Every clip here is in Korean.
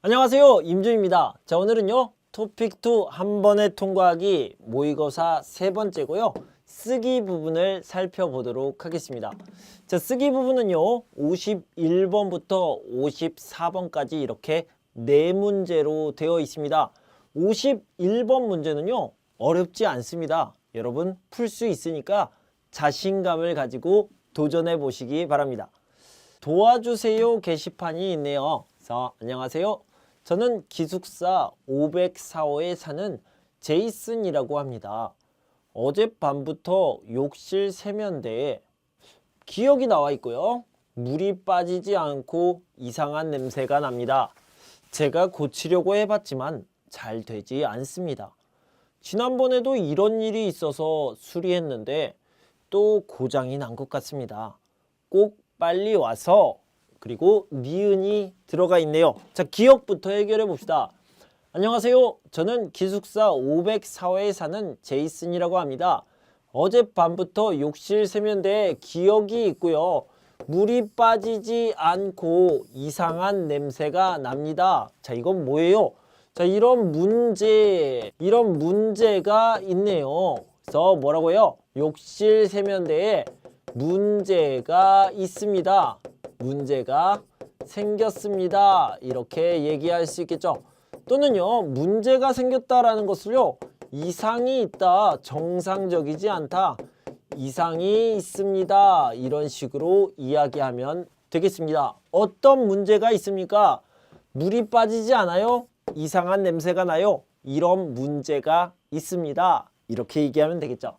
안녕하세요, 임준입니다. 자, 오늘은요 토픽2 한 번에 통과하기 모의고사 세 번째고요, 쓰기 부분을 살펴보도록 하겠습니다. 자, 쓰기 부분은요 51번부터 54번까지 이렇게 네 문제로 되어 있습니다. 51번 문제는요 어렵지 않습니다. 여러분 풀 수 있으니까 자신감을 가지고 도전해 보시기 바랍니다. 도와주세요 게시판이 있네요. 그래서 안녕하세요, 저는 기숙사 504호에 사는 제이슨이라고 합니다. 어젯밤부터 욕실 세면대에 기억이 나와 있고요, 물이 빠지지 않고 이상한 냄새가 납니다. 제가 고치려고 해봤지만 잘 되지 않습니다. 지난번에도 이런 일이 있어서 수리했는데 또 고장이 난 것 같습니다. 꼭 빨리 와서, 그리고 니은이 들어가 있네요. 자, 기억부터 해결해 봅시다. 안녕하세요, 저는 기숙사 504호에 사는 제이슨이라고 합니다. 어젯밤부터 욕실 세면대에 기억이 있고요, 물이 빠지지 않고 이상한 냄새가 납니다. 자, 이건 뭐예요? 자, 이런 문제가 있네요. 그래서 뭐라고요? 욕실 세면대에 문제가 있습니다. 문제가 생겼습니다. 이렇게 얘기할 수 있겠죠. 또는요, 문제가 생겼다라는 것을요, 이상이 있다, 정상적이지 않다, 이상이 있습니다, 이런 식으로 이야기하면 되겠습니다. 어떤 문제가 있습니까? 물이 빠지지 않아요? 이상한 냄새가 나요? 이런 문제가 있습니다. 이렇게 얘기하면 되겠죠.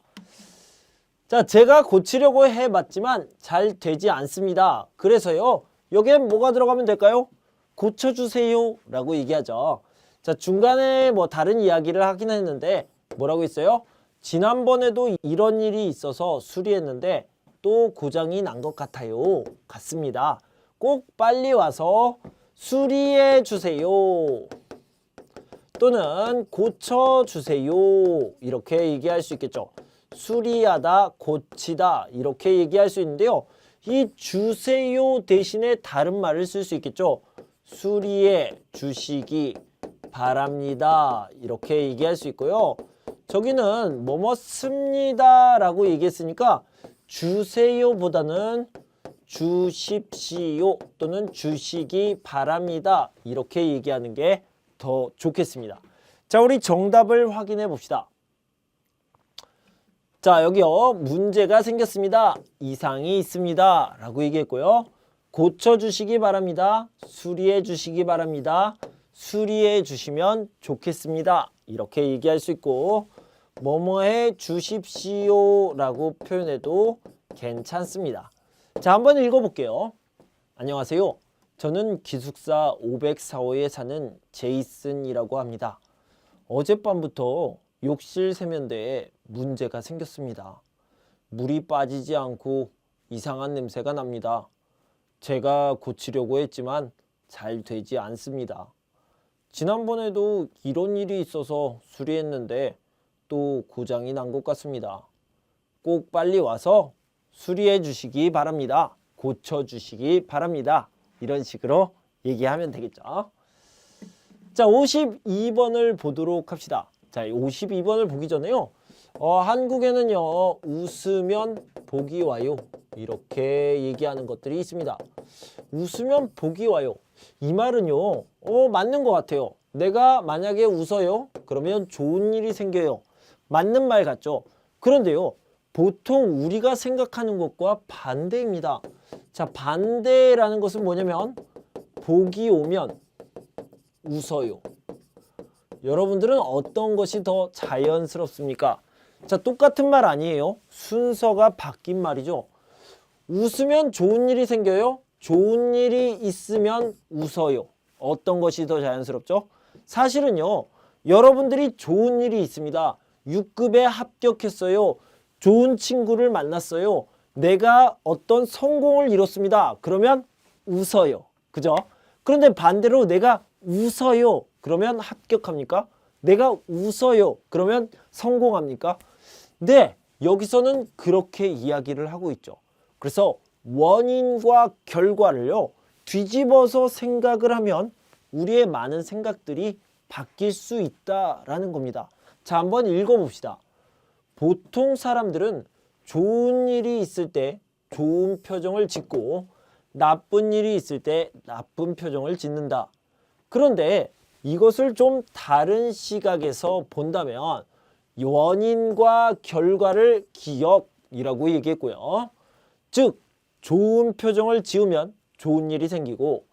자, 제가 고치려고 해봤지만 잘 되지 않습니다. 그래서요, 여기에 뭐가 들어가면 될까요? 고쳐주세요 라고 얘기하죠. 자, 중간에 뭐 다른 이야기를 하긴 했는데 뭐라고 했어요? 지난번에도 이런 일이 있어서 수리했는데 또 고장이 난 것 같아요. 같습니다. 꼭 빨리 와서 수리해 주세요. 또는 고쳐주세요. 이렇게 얘기할 수 있겠죠. 수리하다, 고치다 이렇게 얘기할 수 있는데요, 이 주세요 대신에 다른 말을 쓸 수 있겠죠. 수리해 주시기 바랍니다, 이렇게 얘기할 수 있고요. 저기는 뭐뭐 씁니다 라고 얘기했으니까 주세요 보다는 주십시오 또는 주시기 바랍니다, 이렇게 얘기하는 게 더 좋겠습니다. 자, 우리 정답을 확인해 봅시다. 자, 여기요, 문제가 생겼습니다, 이상이 있습니다 라고 얘기했고요, 고쳐주시기 바랍니다, 수리해 주시기 바랍니다, 수리해 주시면 좋겠습니다, 이렇게 얘기할 수 있고, 뭐뭐해 주십시오 라고 표현해도 괜찮습니다. 자, 한번 읽어볼게요. 안녕하세요, 저는 기숙사 504호에 사는 제이슨이라고 합니다. 어젯밤부터 욕실 세면대에 문제가 생겼습니다. 물이 빠지지 않고 이상한 냄새가 납니다. 제가 고치려고 했지만 잘 되지 않습니다. 지난번에도 이런 일이 있어서 수리했는데 또 고장이 난 것 같습니다. 꼭 빨리 와서 수리해 주시기 바랍니다. 고쳐 주시기 바랍니다. 이런 식으로 얘기하면 되겠죠. 자, 52번을 보도록 합시다. 자, 52번을 보기 전에요, 한국에는요, 웃으면 복이 와요, 이렇게 얘기하는 것들이 있습니다. 웃으면 복이 와요, 이 말은요, 맞는 것 같아요. 내가 만약에 웃어요, 그러면 좋은 일이 생겨요. 맞는 말 같죠? 그런데요, 보통 우리가 생각하는 것과 반대입니다. 자, 반대라는 것은 뭐냐면 복이 오면 웃어요. 여러분들은 어떤 것이 더 자연스럽습니까? 자, 똑같은 말 아니에요. 순서가 바뀐 말이죠. 웃으면 좋은 일이 생겨요. 좋은 일이 있으면 웃어요. 어떤 것이 더 자연스럽죠? 사실은요, 여러분들이 좋은 일이 있습니다. 6급에 합격했어요. 좋은 친구를 만났어요. 내가 어떤 성공을 이뤘습니다. 그러면 웃어요. 그죠? 그런데 반대로 내가 웃어요, 그러면 합격합니까? 내가 웃어요, 그러면 성공합니까? 네, 여기서는 그렇게 이야기를 하고 있죠. 그래서 원인과 결과를요, 뒤집어서 생각을 하면 우리의 많은 생각들이 바뀔 수 있다라는 겁니다. 자, 한번 읽어봅시다. 보통 사람들은 좋은 일이 있을 때 좋은 표정을 짓고 나쁜 일이 있을 때 나쁜 표정을 짓는다. 그런데 이것을 좀 다른 시각에서 본다면 원인과 결과를 기억이라고 얘기했고요. 즉, 좋은 표정을 지으면 좋은 일이 생기고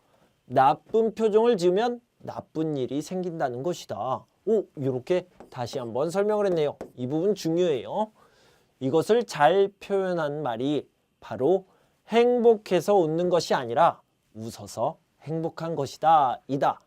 나쁜 표정을 지으면 나쁜 일이 생긴다는 것이다. 이렇게 다시 한번 설명을 했네요. 이 부분 중요해요. 이것을 잘 표현한 말이 바로 행복해서 웃는 것이 아니라 웃어서 행복한 것이다 이다.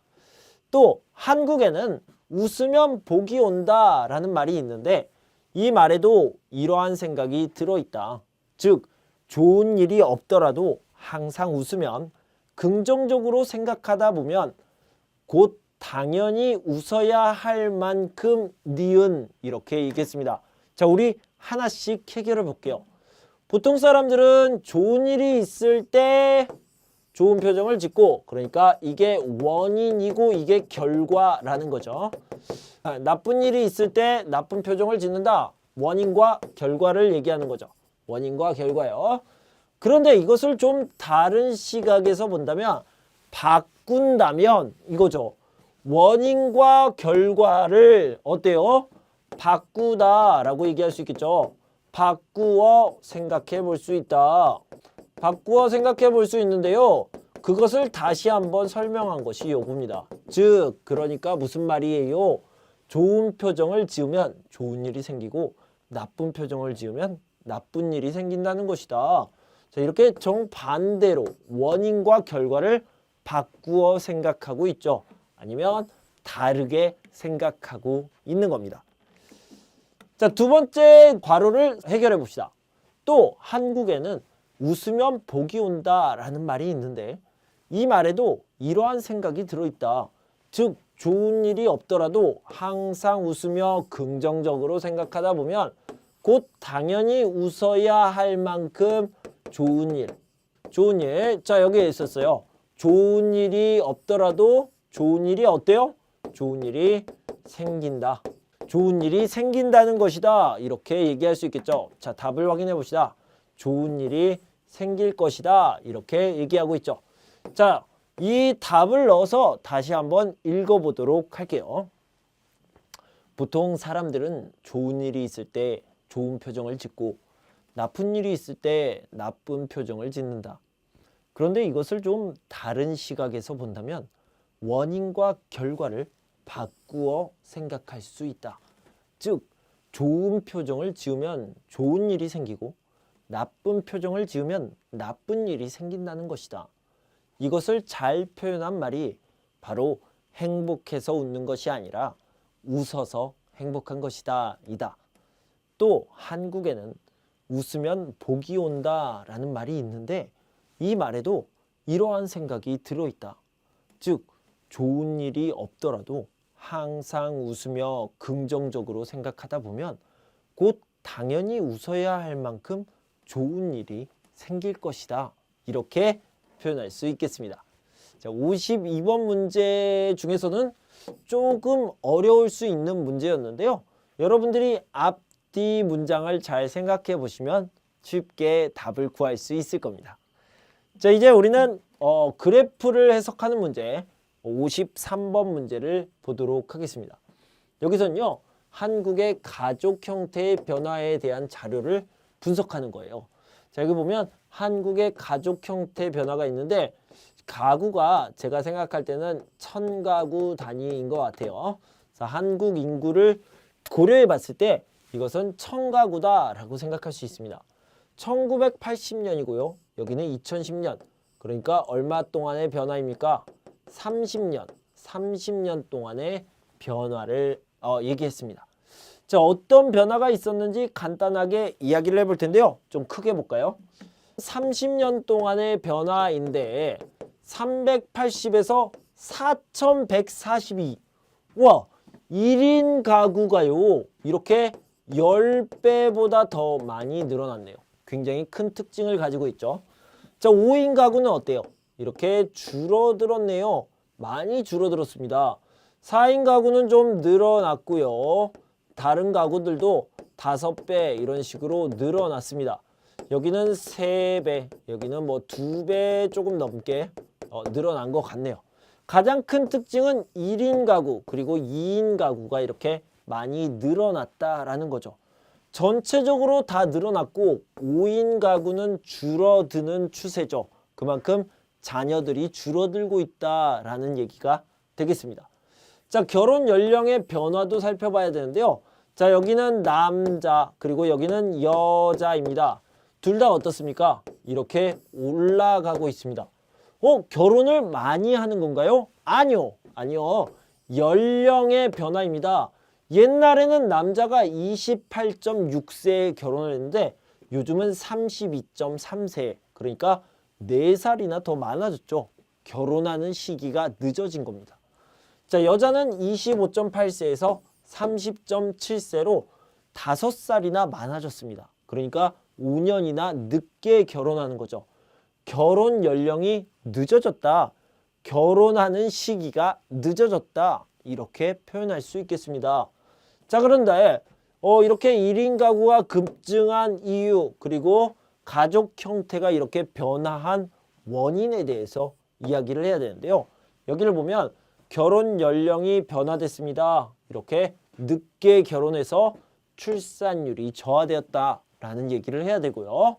또 한국에는 웃으면 복이 온다 라는 말이 있는데 이 말에도 이러한 생각이 들어있다. 즉, 좋은 일이 없더라도 항상 웃으면 긍정적으로 생각하다 보면 곧 당연히 웃어야 할 만큼 니은 이렇게 얘기했습니다. 자, 우리 하나씩 해결해 볼게요. 보통 사람들은 좋은 일이 있을 때 좋은 표정을 짓고, 그러니까 이게 원인이고 이게 결과라는 거죠. 나쁜 일이 있을 때 나쁜 표정을 짓는다. 원인과 결과를 얘기하는 거죠. 원인과 결과요. 그런데 이것을 좀 다른 시각에서 본다면, 바꾼다면 이거죠. 원인과 결과를 어때요? 바꾸다라고 얘기할 수 있겠죠. 바꾸어 생각해 볼 수 있다. 바꾸어 생각해 볼 수 있는데요. 그것을 다시 한번 설명한 것이 요겁니다. 즉, 그러니까 무슨 말이에요? 좋은 표정을 지으면 좋은 일이 생기고 나쁜 표정을 지으면 나쁜 일이 생긴다는 것이다. 자, 이렇게 정반대로 원인과 결과를 바꾸어 생각하고 있죠. 아니면 다르게 생각하고 있는 겁니다. 자, 두 번째 괄호를 해결해 봅시다. 또 한국에는 웃으면 복이 온다라는 말이 있는데 이 말에도 이러한 생각이 들어있다. 즉, 좋은 일이 없더라도 항상 웃으며 긍정적으로 생각하다 보면 곧 당연히 웃어야 할 만큼 좋은 일. 자, 여기에 있었어요. 좋은 일이 없더라도 좋은 일이 어때요? 좋은 일이 생긴다. 좋은 일이 생긴다는 것이다. 이렇게 얘기할 수 있겠죠. 자, 답을 확인해 봅시다. 좋은 일이 생길 것이다. 이렇게 얘기하고 있죠. 자, 이 답을 넣어서 다시 한번 읽어보도록 할게요. 보통 사람들은 좋은 일이 있을 때 좋은 표정을 짓고 나쁜 일이 있을 때 나쁜 표정을 짓는다. 그런데 이것을 좀 다른 시각에서 본다면 원인과 결과를 바꾸어 생각할 수 있다. 즉, 좋은 표정을 지으면 좋은 일이 생기고 나쁜 표정을 지으면 나쁜 일이 생긴다는 것이다. 이것을 잘 표현한 말이 바로 행복해서 웃는 것이 아니라 웃어서 행복한 것이다 이다. 또 한국에는 웃으면 복이 온다 라는 말이 있는데 이 말에도 이러한 생각이 들어있다. 즉, 좋은 일이 없더라도 항상 웃으며 긍정적으로 생각하다 보면 곧 당연히 웃어야 할 만큼 좋은 일이 생길 것이다. 이렇게 표현할 수 있겠습니다. 자, 52번 문제 중에서는 조금 어려울 수 있는 문제였는데요. 여러분들이 앞뒤 문장을 잘 생각해 보시면 쉽게 답을 구할 수 있을 겁니다. 자, 이제 우리는 그래프를 해석하는 문제 53번 문제를 보도록 하겠습니다. 여기서는요, 한국의 가족 형태의 변화에 대한 자료를 분석하는 거예요. 자, 여기 보면 한국의 가족 형태 변화가 있는데 가구가 제가 생각할 때는 1000가구 단위인 것 같아요. 그래서 한국 인구를 고려해 봤을 때 이것은 1000가구다 라고 생각할 수 있습니다. 1980년이고요. 여기는 2010년. 그러니까 얼마 동안의 변화입니까? 30년 동안의 변화를 얘기했습니다. 자, 어떤 변화가 있었는지 간단하게 이야기를 해볼 텐데요. 좀 크게 볼까요? 30년 동안의 변화인데 380에서 4142. 와, 1인 가구가요. 이렇게 10배보다 더 많이 늘어났네요. 굉장히 큰 특징을 가지고 있죠. 자, 5인 가구는 어때요? 이렇게 줄어들었네요. 많이 줄어들었습니다. 4인 가구는 좀 늘어났고요. 다른 가구들도 5배 이런 식으로 늘어났습니다. 여기는 3배, 여기는 뭐 2배 조금 넘게 늘어난 것 같네요. 가장 큰 특징은 1인 가구 그리고 2인 가구가 이렇게 많이 늘어났다라는 거죠. 전체적으로 다 늘어났고 5인 가구는 줄어드는 추세죠. 그만큼 자녀들이 줄어들고 있다라는 얘기가 되겠습니다. 자, 결혼 연령의 변화도 살펴봐야 되는데요. 자, 여기는 남자 그리고 여기는 여자입니다. 둘 다 어떻습니까? 이렇게 올라가고 있습니다. 결혼을 많이 하는 건가요? 아니요. 연령의 변화입니다. 옛날에는 남자가 28.6세에 결혼을 했는데 요즘은 32.3세, 그러니까 4살이나 더 많아졌죠. 결혼하는 시기가 늦어진 겁니다. 자, 여자는 25.8세에서 30.7세로 5살이나 많아졌습니다. 그러니까 5년이나 늦게 결혼하는 거죠. 결혼 연령이 늦어졌다. 결혼하는 시기가 늦어졌다. 이렇게 표현할 수 있겠습니다. 자, 그런데 이렇게 1인 가구가 급증한 이유 그리고 가족 형태가 이렇게 변화한 원인에 대해서 이야기를 해야 되는데요. 여기를 보면 결혼 연령이 변화됐습니다. 이렇게 늦게 결혼해서 출산율이 저하되었다라는 얘기를 해야 되고요.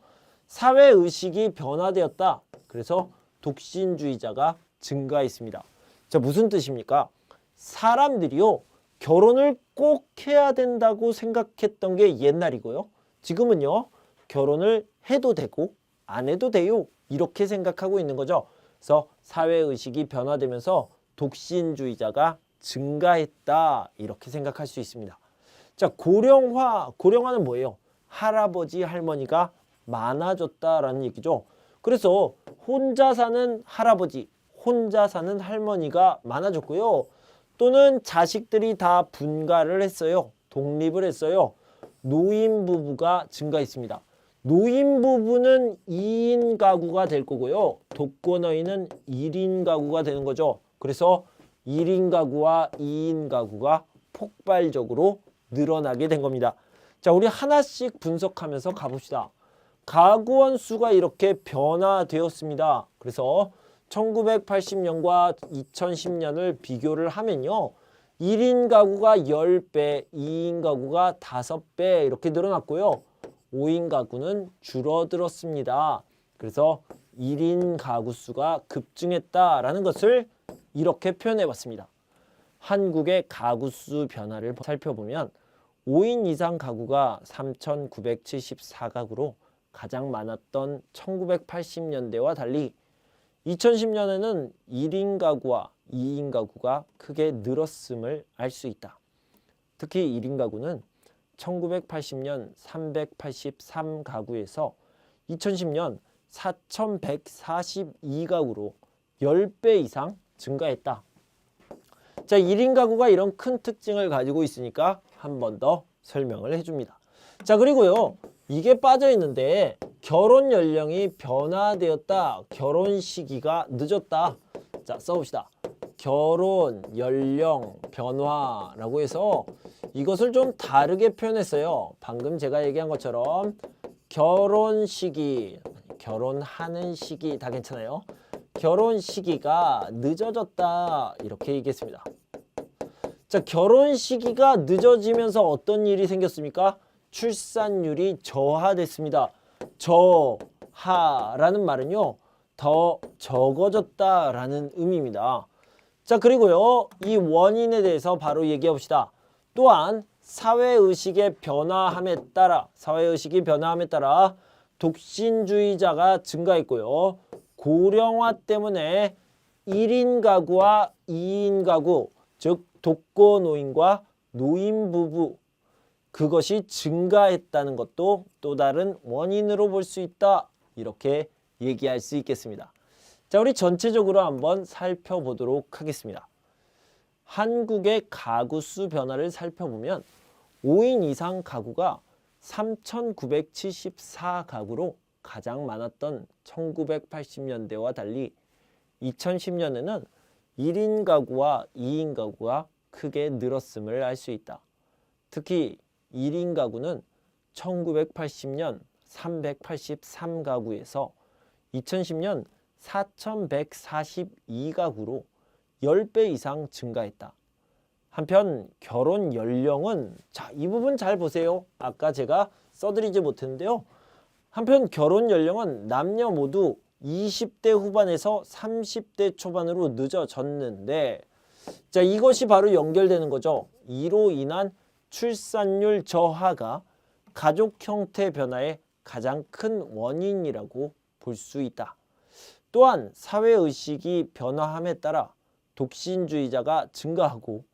사회의식이 변화되었다. 그래서 독신주의자가 증가했습니다. 자, 무슨 뜻입니까? 사람들이요, 결혼을 꼭 해야 된다고 생각했던 게 옛날이고요. 지금은요, 결혼을 해도 되고 안 해도 돼요. 이렇게 생각하고 있는 거죠. 그래서 사회의식이 변화되면서 독신주의자가 증가했다. 이렇게 생각할 수 있습니다. 자, 고령화는 뭐예요? 할아버지, 할머니가 많아졌다라는 얘기죠. 그래서 혼자 사는 할아버지, 혼자 사는 할머니가 많아졌고요. 또는 자식들이 다 분가를 했어요. 독립을 했어요. 노인부부가 증가했습니다. 노인부부는 2인 가구가 될 거고요. 독거노인은 1인 가구가 되는 거죠. 그래서 1인 가구와 2인 가구가 폭발적으로 늘어나게 된 겁니다. 자, 우리 하나씩 분석하면서 가봅시다. 가구원 수가 이렇게 변화되었습니다. 그래서 1980년과 2010년을 비교를 하면요. 1인 가구가 10배, 2인 가구가 5배 이렇게 늘어났고요. 5인 가구는 줄어들었습니다. 그래서 1인 가구 수가 급증했다라는 것을 이렇게 표현해 봤습니다. 한국의 가구 수 변화를 살펴보면 5인 이상 가구가 3,974가구로 가장 많았던 1980년대와 달리 2010년에는 1인 가구와 2인 가구가 크게 늘었음을 알 수 있다. 특히 1인 가구는 1980년 383가구에서 2010년 4,142가구로 10배 이상 증가했다. 자, 1인 가구가 이런 큰 특징을 가지고 있으니까 한 번 더 설명을 해줍니다. 자, 그리고요, 이게 빠져 있는데 결혼 연령이 변화되었다. 결혼 시기가 늦었다. 자, 써봅시다. 결혼 연령 변화라고 해서 이것을 좀 다르게 표현했어요. 방금 제가 얘기한 것처럼 결혼 시기, 결혼하는 시기 다 괜찮아요. 결혼 시기가 늦어졌다. 이렇게 얘기했습니다. 자, 결혼 시기가 늦어지면서 어떤 일이 생겼습니까? 출산율이 저하됐습니다. 저하라는 말은요, 더 적어졌다라는 의미입니다. 자, 그리고요, 이 원인에 대해서 바로 얘기해 봅시다. 또한 사회의식이 변화함에 따라 독신주의자가 증가했고요. 고령화 때문에 1인 가구와 2인 가구, 즉 독거노인과 노인부부, 그것이 증가했다는 것도 또 다른 원인으로 볼 수 있다. 이렇게 얘기할 수 있겠습니다. 자, 우리 전체적으로 한번 살펴보도록 하겠습니다. 한국의 가구 수 변화를 살펴보면 5인 이상 가구가 3,974가구로 가장 많았던 1980년대와 달리 2010년에는 1인 가구와 2인 가구가 크게 늘었음을 알 수 있다. 특히 1인 가구는 1980년 383가구에서 2010년 4142가구로 10배 이상 증가했다. 한편 결혼 연령은 이 부분 잘 보세요. 아까 제가 써드리지 못했는데요. 한편 결혼 연령은 남녀 모두 20대 후반에서 30대 초반으로 늦어졌는데 이것이 바로 연결되는 거죠. 이로 인한 출산율 저하가 가족 형태 변화의 가장 큰 원인이라고 볼 수 있다. 또한 사회의식이 변화함에 따라 독신주의자가 증가하고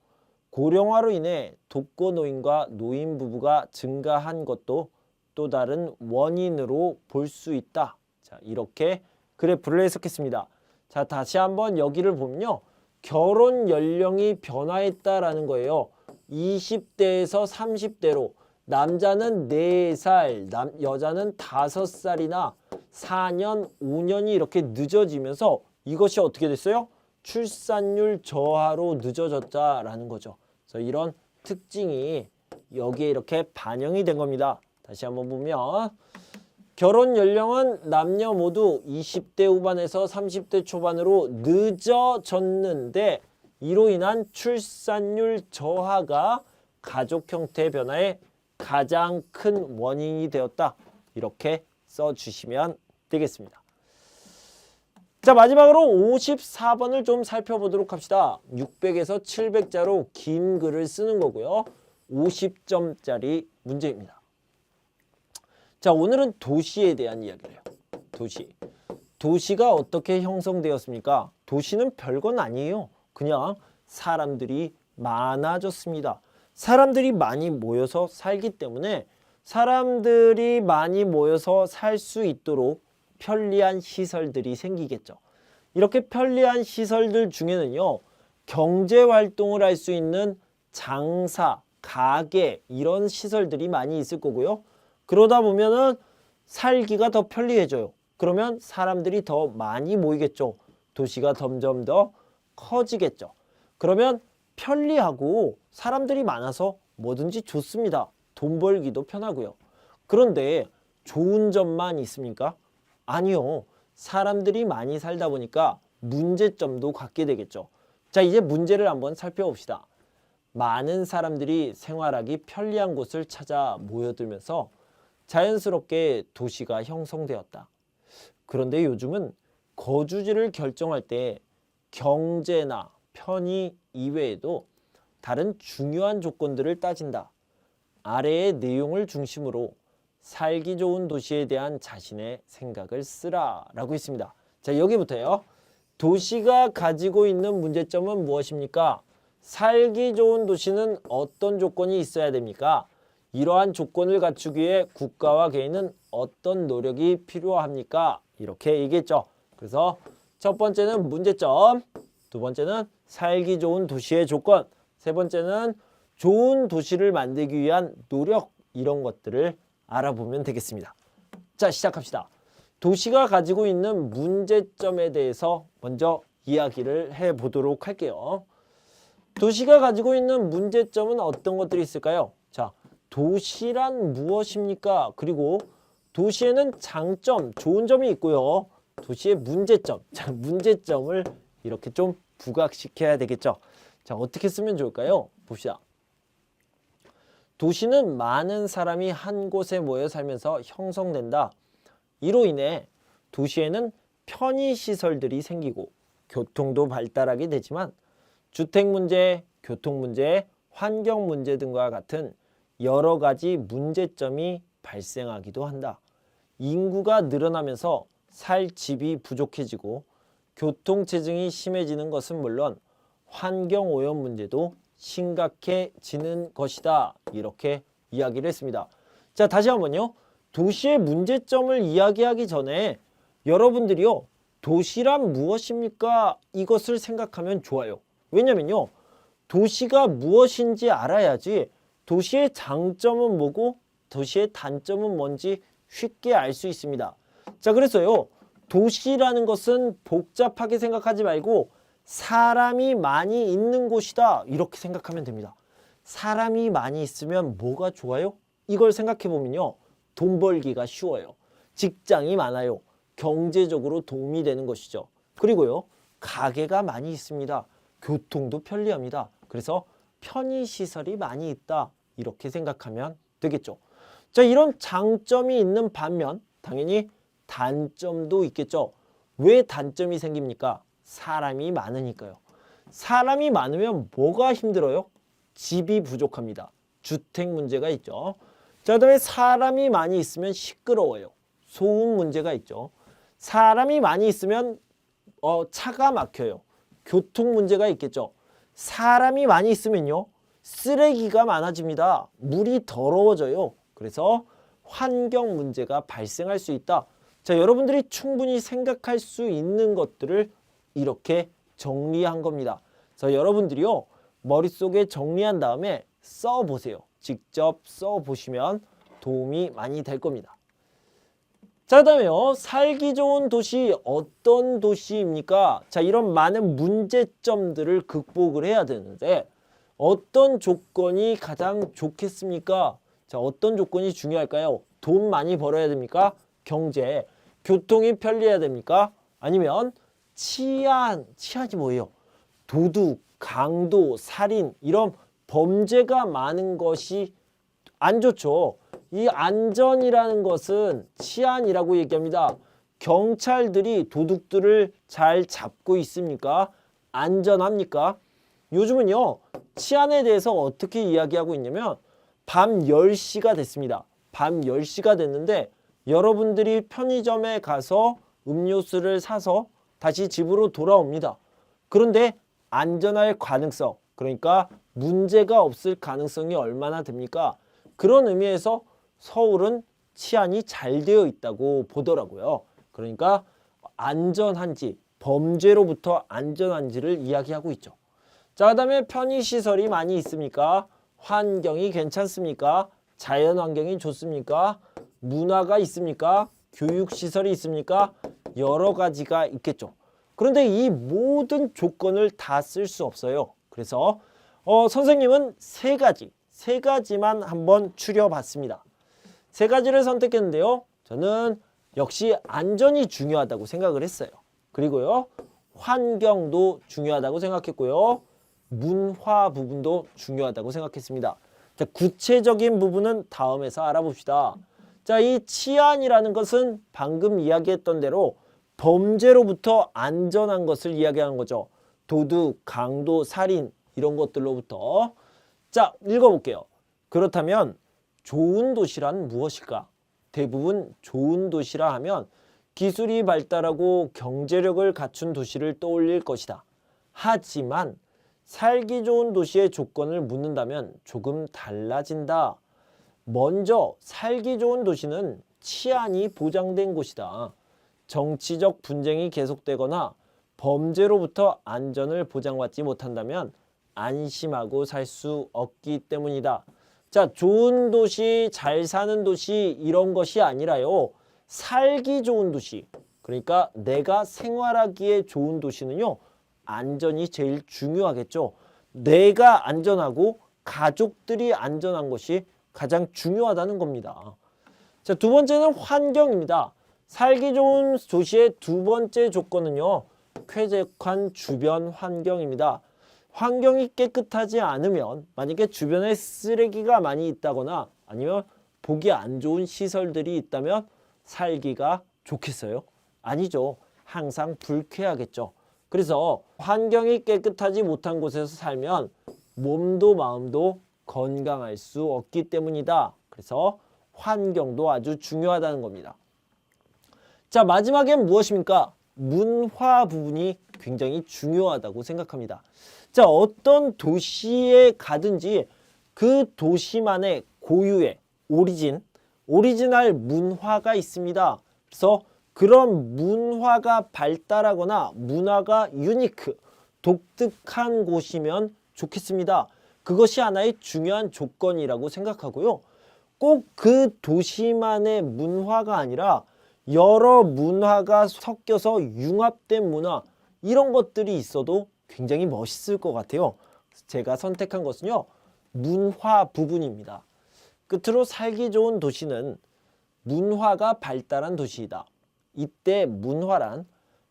고령화로 인해 독거노인과 노인부부가 증가한 것도 또 다른 원인으로 볼 수 있다. 이렇게 그래프를 해석했습니다. 다시 한번 여기를 보면요. 결혼 연령이 변화했다라는 거예요. 20대에서 30대로 남자는 4살, 여자는 5살이나 4년, 5년이 이렇게 늦어지면서 이것이 어떻게 됐어요? 출산율 저하로 늦어졌다라는 거죠. 그래서 이런 특징이 여기에 이렇게 반영이 된 겁니다. 다시 한번 보면 결혼 연령은 남녀 모두 20대 후반에서 30대 초반으로 늦어졌는데 이로 인한 출산율 저하가 가족 형태 변화의 가장 큰 원인이 되었다. 이렇게 써주시면 되겠습니다. 마지막으로 54번을 좀 살펴보도록 합시다. 600에서 700자로 긴 글을 쓰는 거고요. 50점짜리 문제입니다. 오늘은 도시에 대한 이야기를 해요. 도시가 어떻게 형성되었습니까? 도시는 별건 아니에요. 그냥 사람들이 많아졌습니다. 사람들이 많이 모여서 살기 때문에 사람들이 많이 모여서 살 수 있도록 편리한 시설들이 생기겠죠. 이렇게 편리한 시설들 중에는요. 경제활동을 할 수 있는 장사, 가게 이런 시설들이 많이 있을 거고요. 그러다 보면은 살기가 더 편리해져요. 그러면 사람들이 더 많이 모이겠죠. 도시가 점점 더 커지겠죠. 그러면 편리하고 사람들이 많아서 뭐든지 좋습니다. 돈 벌기도 편하고요. 그런데 좋은 점만 있습니까? 아니요. 사람들이 많이 살다 보니까 문제점도 갖게 되겠죠. 이제 문제를 한번 살펴봅시다. 많은 사람들이 생활하기 편리한 곳을 찾아 모여들면서 자연스럽게 도시가 형성되었다. 그런데 요즘은 거주지를 결정할 때 경제나 편의 이외에도 다른 중요한 조건들을 따진다. 아래의 내용을 중심으로 살기 좋은 도시에 대한 자신의 생각을 쓰라라고 있습니다. 여기부터요. 도시가 가지고 있는 문제점은 무엇입니까? 살기 좋은 도시는 어떤 조건이 있어야 됩니까? 이러한 조건을 갖추기 위해 국가와 개인은 어떤 노력이 필요합니까? 이렇게 얘기했죠. 그래서 첫 번째는 문제점, 두 번째는 살기 좋은 도시의 조건, 세 번째는 좋은 도시를 만들기 위한 노력, 이런 것들을 알아보면 되겠습니다. 시작합시다. 도시가 가지고 있는 문제점에 대해서 먼저 이야기를 해보도록 할게요. 도시가 가지고 있는 문제점은 어떤 것들이 있을까요? 도시란 무엇입니까? 그리고 도시에는 장점, 좋은 점이 있고요. 도시의 문제점, 문제점을 이렇게 좀 부각시켜야 되겠죠. 어떻게 쓰면 좋을까요? 봅시다. 도시는 많은 사람이 한 곳에 모여 살면서 형성된다. 이로 인해 도시에는 편의시설들이 생기고 교통도 발달하게 되지만 주택문제, 교통문제, 환경문제 등과 같은 여러 가지 문제점이 발생하기도 한다. 인구가 늘어나면서 살 집이 부족해지고 교통체증이 심해지는 것은 물론 환경오염 문제도 심각해지는 것이다. 이렇게 이야기를 했습니다. 다시 한번요. 도시의 문제점을 이야기하기 전에 여러분들이요. 도시란 무엇입니까? 이것을 생각하면 좋아요. 왜냐면요. 도시가 무엇인지 알아야지 도시의 장점은 뭐고 도시의 단점은 뭔지 쉽게 알 수 있습니다. 그래서요. 도시라는 것은 복잡하게 생각하지 말고 사람이 많이 있는 곳이다. 이렇게 생각하면 됩니다. 사람이 많이 있으면 뭐가 좋아요? 이걸 생각해 보면요. 돈 벌기가 쉬워요. 직장이 많아요. 경제적으로 도움이 되는 것이죠. 그리고요. 가게가 많이 있습니다. 교통도 편리합니다. 그래서 편의시설이 많이 있다. 이렇게 생각하면 되겠죠. 자, 이런 장점이 있는 반면 당연히 단점도 있겠죠. 왜 단점이 생깁니까? 사람이 많으니까요. 사람이 많으면 뭐가 힘들어요? 집이 부족합니다. 주택 문제가 있죠. 자, 그다음에 사람이 많이 있으면 시끄러워요. 소음 문제가 있죠. 사람이 많이 있으면 차가 막혀요. 교통 문제가 있겠죠. 사람이 많이 있으면요. 쓰레기가 많아집니다. 물이 더러워져요. 그래서 환경 문제가 발생할 수 있다. 자, 여러분들이 충분히 생각할 수 있는 것들을 이렇게 정리한 겁니다. 그래서 여러분들이요. 머릿속에 정리한 다음에 써보세요. 직접 써보시면 도움이 많이 될 겁니다. 자, 그다음에요. 살기 좋은 도시 어떤 도시입니까? 자, 이런 많은 문제점들을 극복을 해야 되는데 어떤 조건이 가장 좋겠습니까? 자, 어떤 조건이 중요할까요? 돈 많이 벌어야 됩니까? 경제, 교통이 편리해야 됩니까? 아니면 치안이 뭐예요? 도둑, 강도, 살인 이런 범죄가 많은 것이 안 좋죠. 이 안전이라는 것은 치안이라고 얘기합니다. 경찰들이 도둑들을 잘 잡고 있습니까? 안전합니까? 요즘은요. 치안에 대해서 어떻게 이야기하고 있냐면 밤 10시가 됐습니다. 밤 10시가 됐는데 여러분들이 편의점에 가서 음료수를 사서 다시 집으로 돌아옵니다. 그런데 안전할 가능성, 그러니까 문제가 없을 가능성이 얼마나 됩니까? 그런 의미에서 서울은 치안이 잘 되어 있다고 보더라고요. 그러니까 안전한지, 범죄로부터 안전한지를 이야기하고 있죠. 자, 그다음에 편의시설이 많이 있습니까? 환경이 괜찮습니까? 자연환경이 좋습니까? 문화가 있습니까? 교육시설이 있습니까? 여러 가지가 있겠죠. 그런데 이 모든 조건을 다 쓸 수 없어요. 그래서 선생님은 세 가지만 한번 추려봤습니다. 세 가지를 선택했는데요. 저는 역시 안전이 중요하다고 생각을 했어요. 그리고요. 환경도 중요하다고 생각했고요. 문화 부분도 중요하다고 생각했습니다. 자, 구체적인 부분은 다음에서 알아봅시다. 자, 이 치안이라는 것은 방금 이야기했던 대로 범죄로부터 안전한 것을 이야기하는 거죠. 도둑, 강도, 살인 이런 것들로부터. 자, 읽어볼게요. 그렇다면 좋은 도시란 무엇일까? 대부분 좋은 도시라 하면 기술이 발달하고 경제력을 갖춘 도시를 떠올릴 것이다. 하지만 살기 좋은 도시의 조건을 묻는다면 조금 달라진다. 먼저 살기 좋은 도시는 치안이 보장된 곳이다. 정치적 분쟁이 계속되거나 범죄로부터 안전을 보장받지 못한다면 안심하고 살 수 없기 때문이다. 자, 좋은 도시, 잘 사는 도시 이런 것이 아니라요. 살기 좋은 도시. 그러니까 내가 생활하기에 좋은 도시는요. 안전이 제일 중요하겠죠. 내가 안전하고 가족들이 안전한 것이 가장 중요하다는 겁니다. 자, 두 번째는 환경입니다. 살기 좋은 도시의 두 번째 조건은요. 쾌적한 주변 환경입니다. 환경이 깨끗하지 않으면 만약에 주변에 쓰레기가 많이 있다거나 아니면 보기 안 좋은 시설들이 있다면 살기가 좋겠어요? 아니죠. 항상 불쾌하겠죠. 그래서 환경이 깨끗하지 못한 곳에서 살면 몸도 마음도 건강할 수 없기 때문이다. 그래서 환경도 아주 중요하다는 겁니다. 자, 마지막엔 무엇입니까? 문화 부분이 굉장히 중요하다고 생각합니다. 자, 어떤 도시에 가든지 그 도시만의 고유의 오리지널 문화가 있습니다. 그래서 그런 문화가 발달하거나 문화가 독특한 곳이면 좋겠습니다. 그것이 하나의 중요한 조건이라고 생각하고요. 꼭 그 도시만의 문화가 아니라 여러 문화가 섞여서 융합된 문화 이런 것들이 있어도 굉장히 멋있을 것 같아요. 제가 선택한 것은요, 문화 부분입니다. 끝으로 살기 좋은 도시는 문화가 발달한 도시이다. 이때 문화란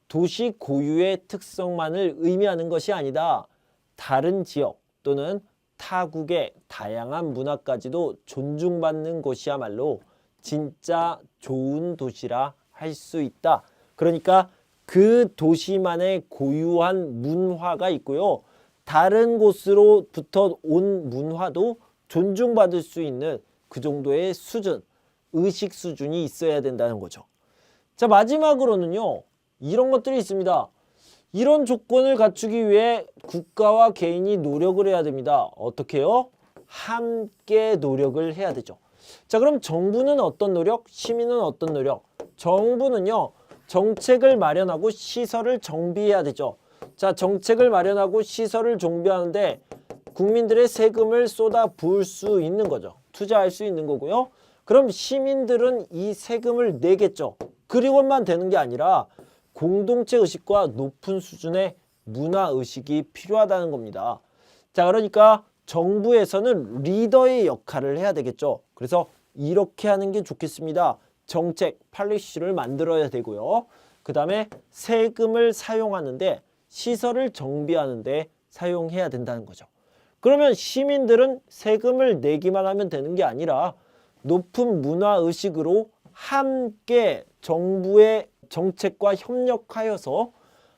도시 고유의 특성만을 의미하는 것이 아니다. 다른 지역 또는 타국의 다양한 문화까지도 존중받는 곳이야말로 진짜 좋은 도시라 할 수 있다. 그러니까 그 도시만의 고유한 문화가 있고요. 다른 곳으로부터 온 문화도 존중받을 수 있는 그 정도의 수준, 의식 수준이 있어야 된다는 거죠. 자, 마지막으로는요, 이런 것들이 있습니다. 이런 조건을 갖추기 위해 국가와 개인이 노력을 해야 됩니다. 어떻게 해요? 함께 노력을 해야 되죠. 자, 그럼 정부는 어떤 노력? 시민은 어떤 노력? 정부는요, 정책을 마련하고 시설을 정비해야 되죠. 자, 정책을 마련하고 시설을 정비하는데 국민들의 세금을 쏟아 부을 수 있는 거죠. 투자할 수 있는 거고요. 그럼 시민들은 이 세금을 내겠죠. 그리고만 되는 게 아니라 공동체 의식과 높은 수준의 문화 의식이 필요하다는 겁니다. 자, 그러니까 정부에서는 리더의 역할을 해야 되겠죠. 그래서 이렇게 하는 게 좋겠습니다. 정책, 팔리시를 만들어야 되고요. 그 다음에 세금을 사용하는데 시설을 정비하는데 사용해야 된다는 거죠. 그러면 시민들은 세금을 내기만 하면 되는 게 아니라 높은 문화의식으로 함께 정부의 정책과 협력하여서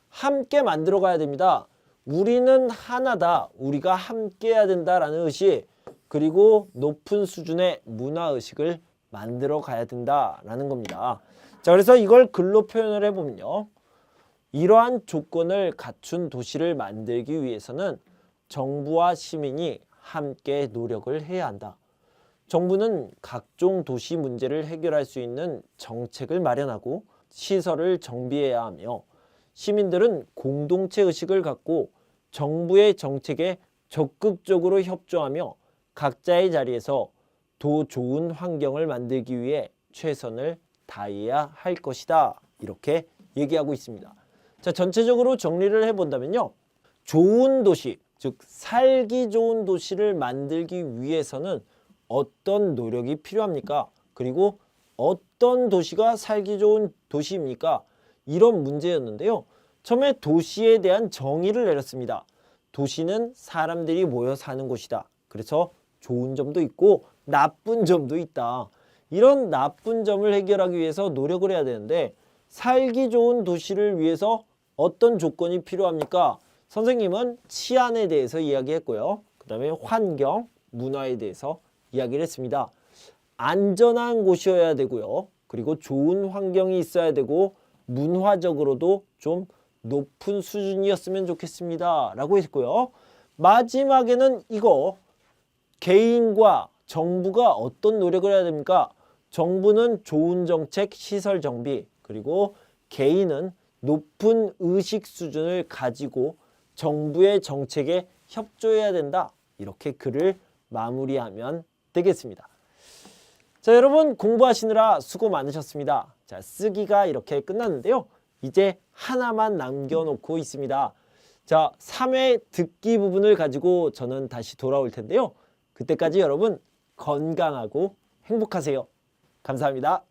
함께 만들어 가야 됩니다. 우리는 하나다. 우리가 함께 해야 된다라는 의식, 그리고 높은 수준의 문화의식을 만들어 가야 된다라는 겁니다. 자, 그래서 이걸 글로 표현을 해보면요. 이러한 조건을 갖춘 도시를 만들기 위해서는 정부와 시민이 함께 노력을 해야 한다. 정부는 각종 도시 문제를 해결할 수 있는 정책을 마련하고 시설을 정비해야 하며 시민들은 공동체 의식을 갖고 정부의 정책에 적극적으로 협조하며 각자의 자리에서 더 좋은 환경을 만들기 위해 최선을 다해야 할 것이다. 이렇게 얘기하고 있습니다. 자, 전체적으로 정리를 해본다면요. 좋은 도시, 즉 살기 좋은 도시를 만들기 위해서는 어떤 노력이 필요합니까? 그리고 어떤 도시가 살기 좋은 도시입니까? 이런 문제였는데요. 처음에 도시에 대한 정의를 내렸습니다. 도시는 사람들이 모여 사는 곳이다. 그래서 좋은 점도 있고 나쁜 점도 있다. 이런 나쁜 점을 해결하기 위해서 노력을 해야 되는데 살기 좋은 도시를 위해서 어떤 조건이 필요합니까? 선생님은 치안에 대해서 이야기했고요. 그 다음에 환경, 문화에 대해서 이야기를 했습니다. 안전한 곳이어야 되고요. 그리고 좋은 환경이 있어야 되고 문화적으로도 좀 높은 수준이었으면 좋겠습니다. 라고 했고요. 마지막에는 이거 개인과 정부가 어떤 노력을 해야 됩니까? 정부는 좋은 정책, 시설 정비, 그리고 개인은 높은 의식 수준을 가지고 정부의 정책에 협조해야 된다. 이렇게 글을 마무리하면 되겠습니다. 자, 여러분 공부하시느라 수고 많으셨습니다. 자, 쓰기가 이렇게 끝났는데요. 이제 하나만 남겨놓고 있습니다. 자, 3회 듣기 부분을 가지고 저는 다시 돌아올 텐데요. 그때까지 여러분 건강하고 행복하세요. 감사합니다.